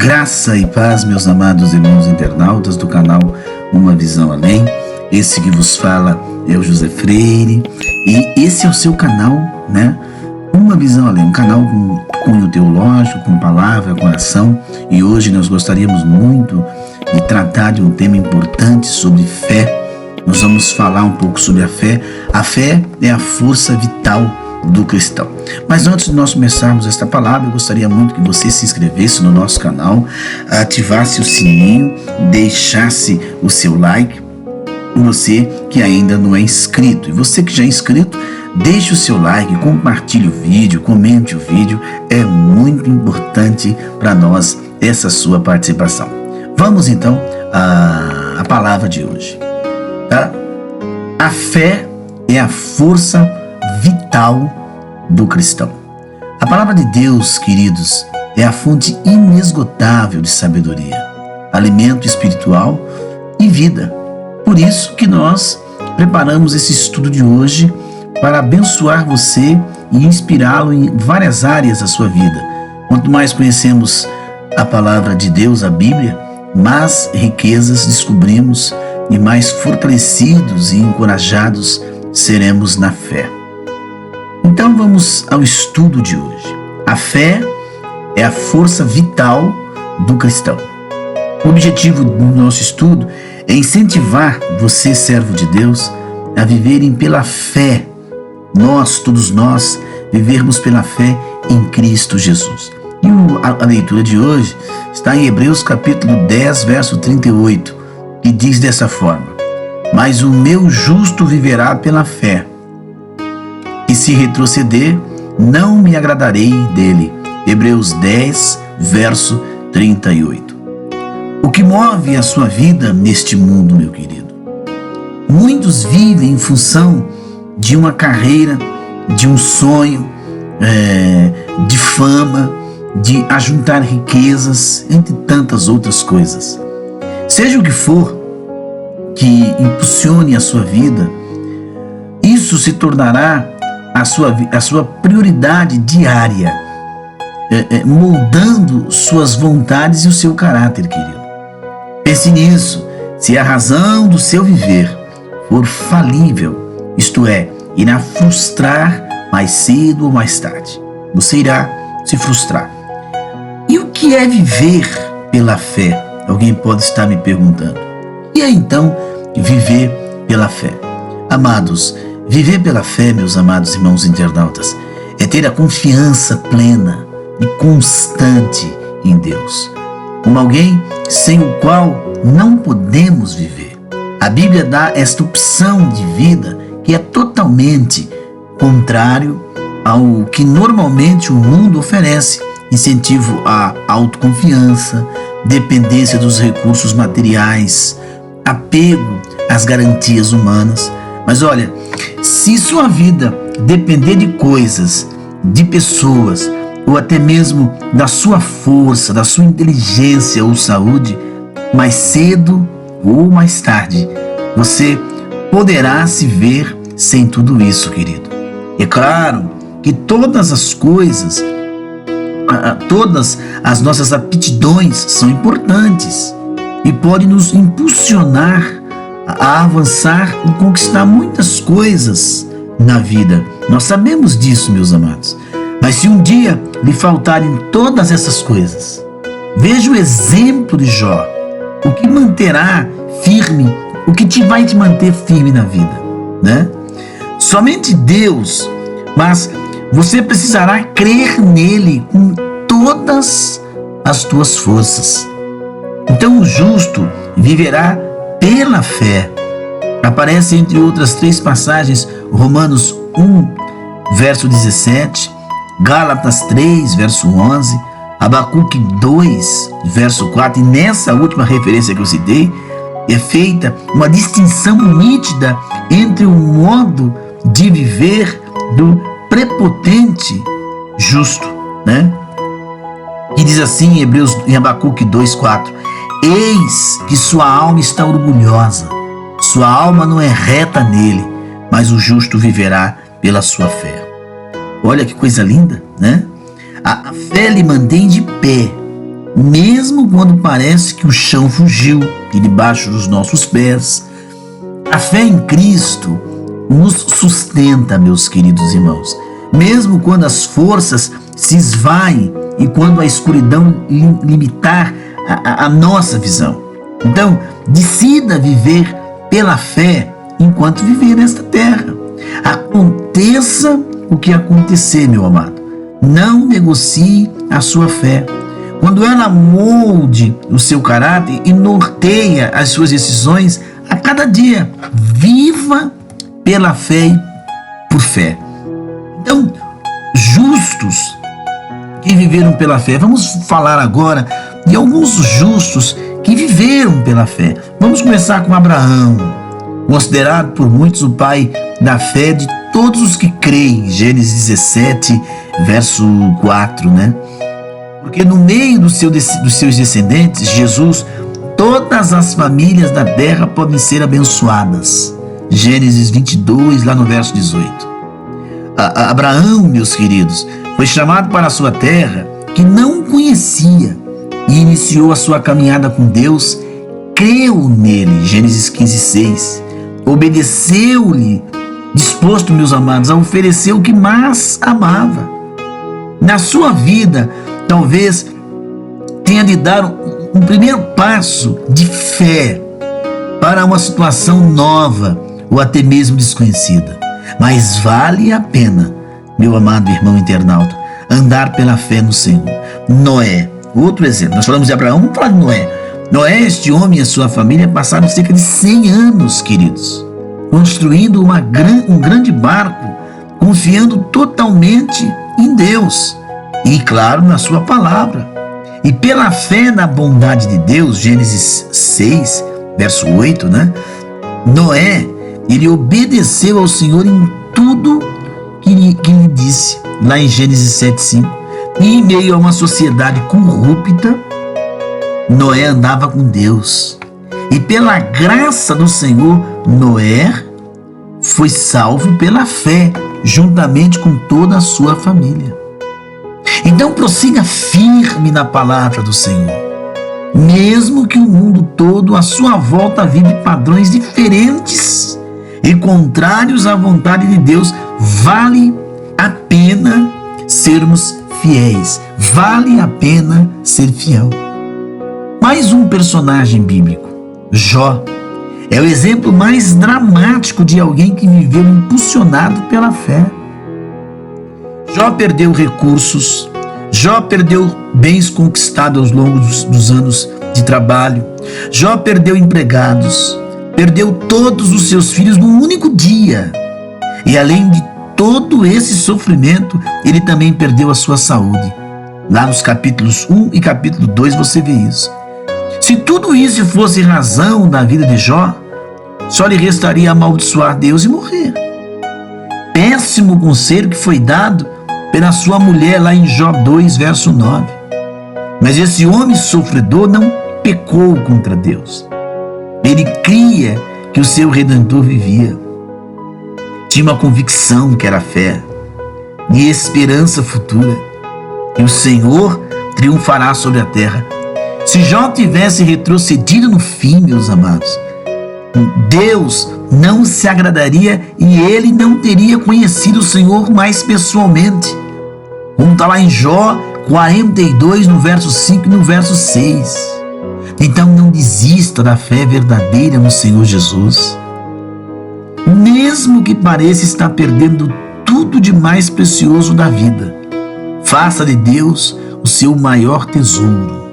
Graça e paz, meus amados irmãos internautas do canal Uma Visão Além. Esse que vos fala é o José Freire e esse é o seu canal, né? Uma Visão Além, um canal com cunho teológico, com palavra, com oração. E hoje nós gostaríamos muito de tratar de um tema importante sobre fé. Nós vamos falar um pouco sobre a fé. A fé é a força vital do cristão. Mas antes de nós começarmos esta palavra, eu gostaria muito que você se inscrevesse no nosso canal, ativasse o sininho, deixasse o seu like. Você que ainda não é inscrito, e você que já é inscrito, deixe o seu like, compartilhe o vídeo, comente o vídeo. É muito importante para nós essa sua participação. Vamos então à palavra de hoje, tá? A fé é a força vital do cristão. A palavra de Deus, queridos, é a fonte inesgotável de sabedoria, alimento espiritual e vida. Por isso que nós preparamos esse estudo de hoje para abençoar você e inspirá-lo em várias áreas da sua vida. Quanto mais conhecemos a palavra de Deus, a Bíblia, mais riquezas descobrimos e mais fortalecidos e encorajados seremos na fé. Então vamos ao estudo de hoje. A fé é a força vital do cristão. O objetivo do nosso estudo é incentivar você, servo de Deus, a viverem pela fé. Todos nós, vivermos pela fé em Cristo Jesus. E a leitura de hoje está em Hebreus capítulo 10, verso 38, que diz dessa forma: mas o meu justo viverá pela fé, e se retroceder, não me agradarei dele. Hebreus 10, verso 38. O que move a sua vida neste mundo, meu querido? Muitos vivem em função de uma carreira, de um sonho, de fama, de ajuntar riquezas, entre tantas outras coisas. Seja o que for que impulsione a sua vida, isso se tornará a sua prioridade diária, moldando suas vontades e o seu caráter, querido. Pense nisso. Se a razão do seu viver for falível, isto é, irá frustrar mais cedo ou mais tarde. Você irá se frustrar. E o que é viver pela fé? Alguém pode estar me perguntando. E é então viver pela fé? Amados, viver pela fé, meus amados irmãos internautas, é ter a confiança plena e constante em Deus, como alguém sem o qual não podemos viver. A Bíblia dá esta opção de vida que é totalmente contrário ao que normalmente o mundo oferece: incentivo à autoconfiança, dependência dos recursos materiais, apego às garantias humanas. Mas olha, se sua vida depender de coisas, de pessoas, ou até mesmo da sua força, da sua inteligência ou saúde, mais cedo ou mais tarde, você poderá se ver sem tudo isso, querido. É claro que todas as coisas, todas as nossas aptidões são importantes e podem nos impulsionar a avançar e conquistar muitas coisas na vida. Nós sabemos disso, meus amados. Mas se um dia lhe faltarem todas essas coisas, veja o exemplo de Jó. O que manterá firme, o que vai te manter firme na vida, né? Somente Deus, mas você precisará crer nele com todas as tuas forças. Então o justo viverá pela fé. Aparece, entre outras 3 passagens, Romanos 1, verso 17, Gálatas 3, verso 11, Abacuque 2, verso 4, e nessa última referência que eu citei, é feita uma distinção nítida entre o modo de viver do prepotente justo, né? E diz assim em Abacuque 2, 4: eis que sua alma está orgulhosa, sua alma não é reta nele, mas o justo viverá pela sua fé. Olha que coisa linda, né? A fé lhe mantém de pé mesmo quando parece que o chão fugiu de debaixo dos nossos pés. A fé em Cristo nos sustenta, meus queridos irmãos, mesmo quando as forças se esvaem e quando a escuridão limitar a nossa visão. Então, decida viver pela fé enquanto viver nesta terra. Aconteça o que acontecer, meu amado, não negocie a sua fé. Quando ela molde o seu caráter e norteia as suas decisões a cada dia, viva pela fé e por fé. Então, justos que viveram pela fé. Vamos falar agora de alguns justos que viveram pela fé. Vamos começar com Abraão, considerado por muitos o pai da fé de todos os que creem. Gênesis 17, verso 4, né? Porque no meio dos seus descendentes, Jesus, todas as famílias da terra podem ser abençoadas. Gênesis 22, lá no verso 18. Abraão, meus queridos, foi chamado para a sua terra que não conhecia e iniciou a sua caminhada com Deus, creu nele, Gênesis 15, 6. Obedeceu-lhe, disposto, meus amados, a oferecer o que mais amava. Na sua vida, talvez tenha de dar um primeiro passo de fé para uma situação nova ou até mesmo desconhecida. Mas vale a pena, meu amado irmão internauta, andar pela fé no Senhor. Noé, outro exemplo. Nós falamos de Abraão, vamos falar de Noé. Noé, este homem e a sua família passaram cerca de 100 anos, queridos, construindo um grande barco, confiando totalmente em Deus e, claro, na sua palavra. E pela fé na bondade de Deus, Gênesis 6, verso 8, né? Noé, ele obedeceu ao Senhor em tudo que lhe disse, lá em Gênesis 7, 5. E em meio a uma sociedade corrupta, Noé andava com Deus. E pela graça do Senhor, Noé foi salvo pela fé, juntamente com toda a sua família. Então prossiga firme na palavra do Senhor. Mesmo que o mundo todo à sua volta vive padrões diferentes e contrários à vontade de Deus, vale a pena sermos fiéis. Vale a pena ser fiel. Mais um personagem bíblico, Jó, é o exemplo mais dramático de alguém que viveu impulsionado pela fé. Jó perdeu recursos, Jó perdeu bens conquistados ao longo dos anos de trabalho, Jó perdeu empregados, perdeu todos os seus filhos num único dia. E além de todo esse sofrimento, ele também perdeu a sua saúde. Lá nos capítulos 1 e capítulo 2 você vê isso. Se tudo isso fosse razão da vida de Jó, só lhe restaria amaldiçoar Deus e morrer. Péssimo conselho que foi dado pela sua mulher lá em Jó 2, verso 9. Mas esse homem sofredor não pecou contra Deus. Ele cria que o seu Redentor vivia. Tinha uma convicção que era fé e esperança futura, que o Senhor triunfará sobre a terra. Se Jó tivesse retrocedido no fim, meus amados, Deus não se agradaria e ele não teria conhecido o Senhor mais pessoalmente. Como está lá em Jó 42, no verso 5 e no verso 6. Então não desista da fé verdadeira no Senhor Jesus. Mesmo que pareça estar perdendo tudo de mais precioso da vida, faça de Deus o seu maior tesouro.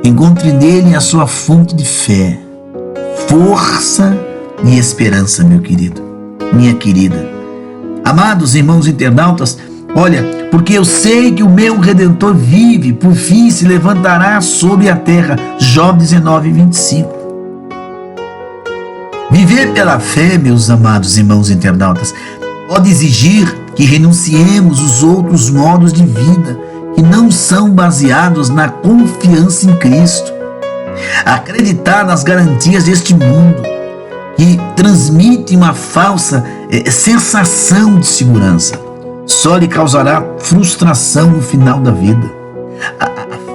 Encontre nele a sua fonte de fé, força e esperança, meu querido, minha querida. Amados irmãos internautas, olha, porque eu sei que o meu Redentor vive, por fim se levantará sobre a terra. Jó 19, 25. Viver pela fé, meus amados irmãos internautas, pode exigir que renunciemos os outros modos de vida que não são baseados na confiança em Cristo. Acreditar nas garantias deste mundo que transmite uma falsa sensação de segurança só lhe causará frustração no final da vida. A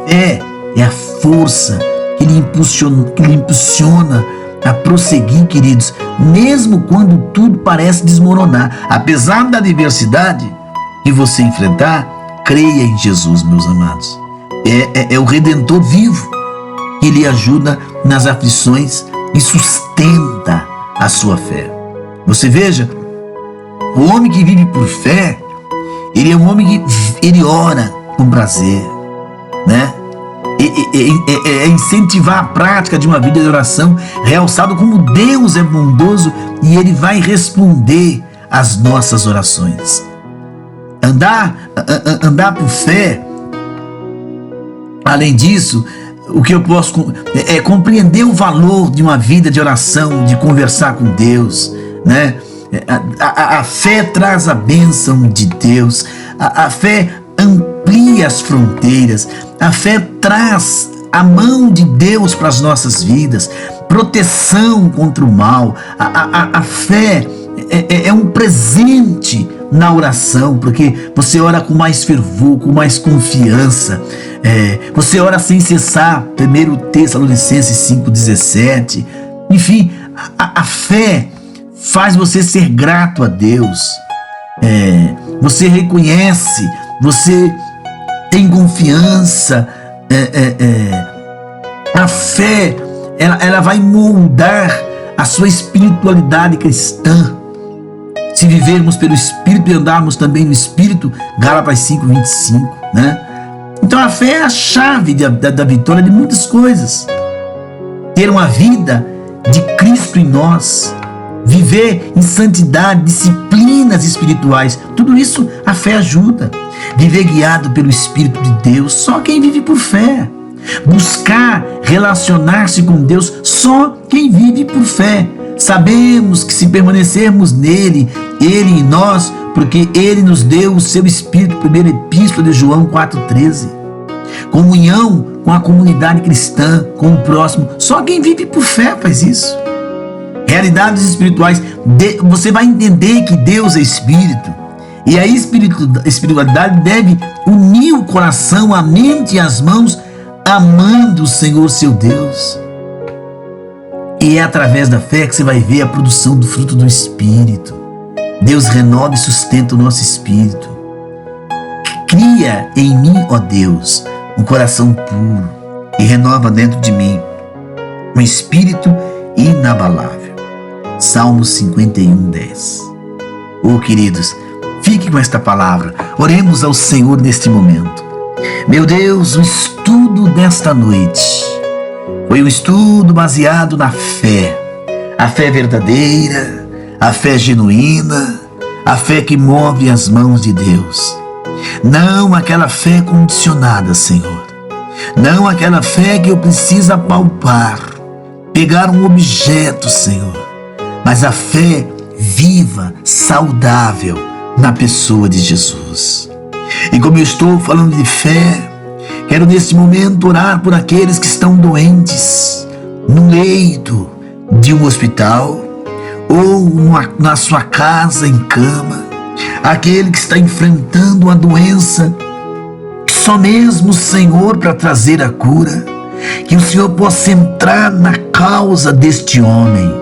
fé é a força, que lhe impulsiona a prosseguir, queridos, mesmo quando tudo parece desmoronar. Apesar da adversidade que você enfrentar, creia em Jesus, meus amados. É o Redentor vivo que lhe ajuda nas aflições e sustenta a sua fé. Você veja, o homem que vive por fé, ele é um homem que ele ora com prazer, né? É incentivar a prática de uma vida de oração, realçado como Deus é bondoso e Ele vai responder às nossas orações. Andar por fé, além disso, o que eu posso é compreender o valor de uma vida de oração, de conversar com Deus, né? A fé traz a bênção de Deus, a fé amplia as fronteiras, a fé traz a mão de Deus para as nossas vidas, proteção contra o mal. A fé é um presente na oração, porque você ora com mais fervor, com mais confiança, você ora sem cessar. 1 Tessalonicenses 5,17. Enfim, a fé faz você ser grato a Deus, você reconhece, você tem confiança, a fé ela vai moldar a sua espiritualidade cristã. Se vivermos pelo Espírito e andarmos também no Espírito, Gálatas 5,25, né? Então a fé é a chave da vitória de muitas coisas. Ter uma vida de Cristo em nós, viver em santidade, disciplinas espirituais, tudo isso a fé ajuda. Viver guiado pelo Espírito de Deus, só quem vive por fé. Buscar relacionar-se com Deus, só quem vive por fé. Sabemos que se permanecermos nele, ele em nós, porque ele nos deu o seu Espírito, primeira epístola de João 4,13. Comunhão com a comunidade cristã, com o próximo, só quem vive por fé faz isso. Realidades espirituais, você vai entender que Deus é Espírito, e a espiritualidade deve unir o coração, a mente e as mãos, amando o Senhor seu Deus. E é através da fé que você vai ver a produção do fruto do Espírito. Deus renova e sustenta o nosso espírito. Cria em mim, ó Deus, um coração puro e renova dentro de mim um espírito inabalável. Salmo 51:10. Queridos, fique com esta palavra. Oremos ao Senhor neste momento. Meu Deus, o estudo desta noite foi um estudo baseado na fé. A fé verdadeira, a fé genuína, a fé que move as mãos de Deus. Não aquela fé condicionada, Senhor. Não aquela fé que eu preciso apalpar, pegar um objeto, Senhor. Mas a fé viva, saudável na pessoa de Jesus. E como eu estou falando de fé, quero neste momento orar por aqueles que estão doentes, no leito de um hospital ou na sua casa em cama, aquele que está enfrentando uma doença, só mesmo o Senhor para trazer a cura, que o Senhor possa entrar na causa deste homem,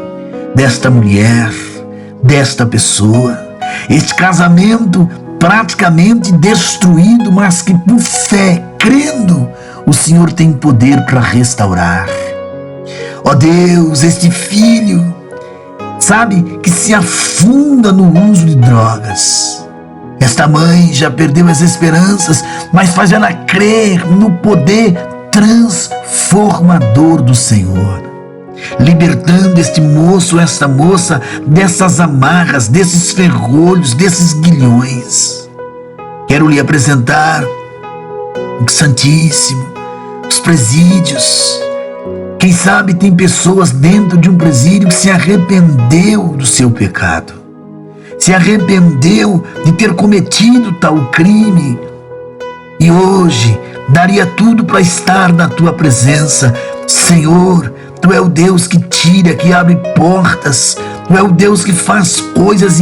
desta mulher, desta pessoa, este casamento praticamente destruído, mas que por fé, crendo, o Senhor tem poder para restaurar. Ó Deus, este filho, sabe, que se afunda no uso de drogas. Esta mãe já perdeu as esperanças, mas faz ela crer no poder transformador do Senhor, libertando este moço, esta moça, dessas amarras, desses ferrolhos, desses grilhões. Quero lhe apresentar o Santíssimo, os presídios. Quem sabe tem pessoas dentro de um presídio que se arrependeu do seu pecado, se arrependeu de ter cometido tal crime e hoje daria tudo para estar na tua presença. Senhor, tu é o Deus que tira, que abre portas, tu é o Deus que faz coisas,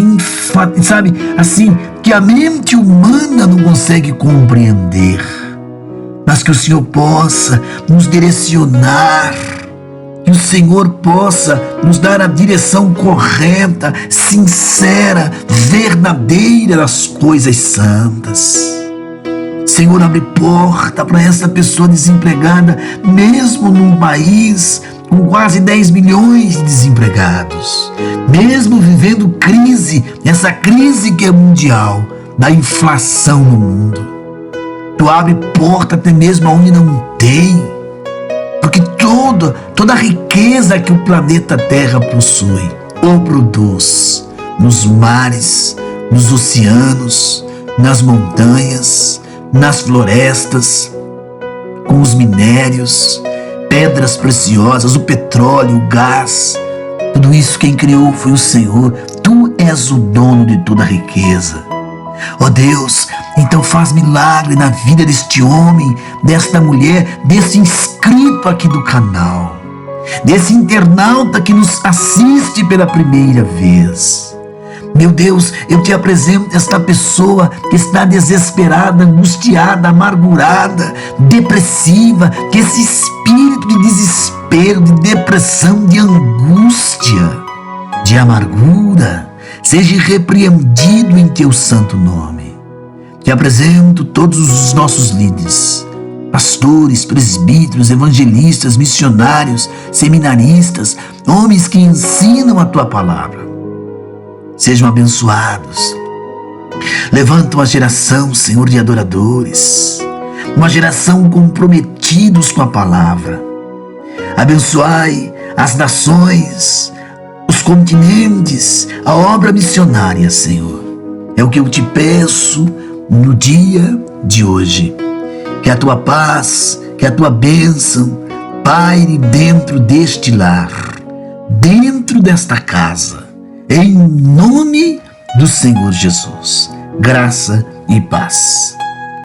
sabe, assim, que a mente humana não consegue compreender. mas que o Senhor possa nos direcionar, que o Senhor possa nos dar a direção correta, sincera, verdadeira das coisas santas. Senhor, abre porta para essa pessoa desempregada, mesmo num país com quase 10 milhões de desempregados, mesmo vivendo crise, essa crise que é mundial, da inflação no mundo. Tu abre porta até mesmo onde não tem, porque toda a riqueza que o planeta Terra possui ou produz nos mares, nos oceanos, nas montanhas, nas florestas, com os minérios, pedras preciosas, o petróleo, o gás, tudo isso quem criou foi o Senhor. Tu és o dono de toda a riqueza. Ó Deus, então faz milagre na vida deste homem, desta mulher, desse inscrito aqui do canal, desse internauta que nos assiste pela primeira vez. Meu Deus, eu te apresento esta pessoa que está desesperada, angustiada, amargurada, depressiva, que esse espírito de desespero, de depressão, de angústia, de amargura, seja repreendido em teu santo nome. Te apresento todos os nossos líderes, pastores, presbíteros, evangelistas, missionários, seminaristas, homens que ensinam a tua palavra. Sejam abençoados. Levanta uma geração, Senhor, de adoradores, uma geração comprometidos com a palavra. Abençoai as nações, os continentes, a obra missionária, Senhor. É o que eu te peço no dia de hoje. Que a tua paz, que a tua bênção paire dentro deste lar, dentro desta casa, em nome do Senhor Jesus. Graça e paz.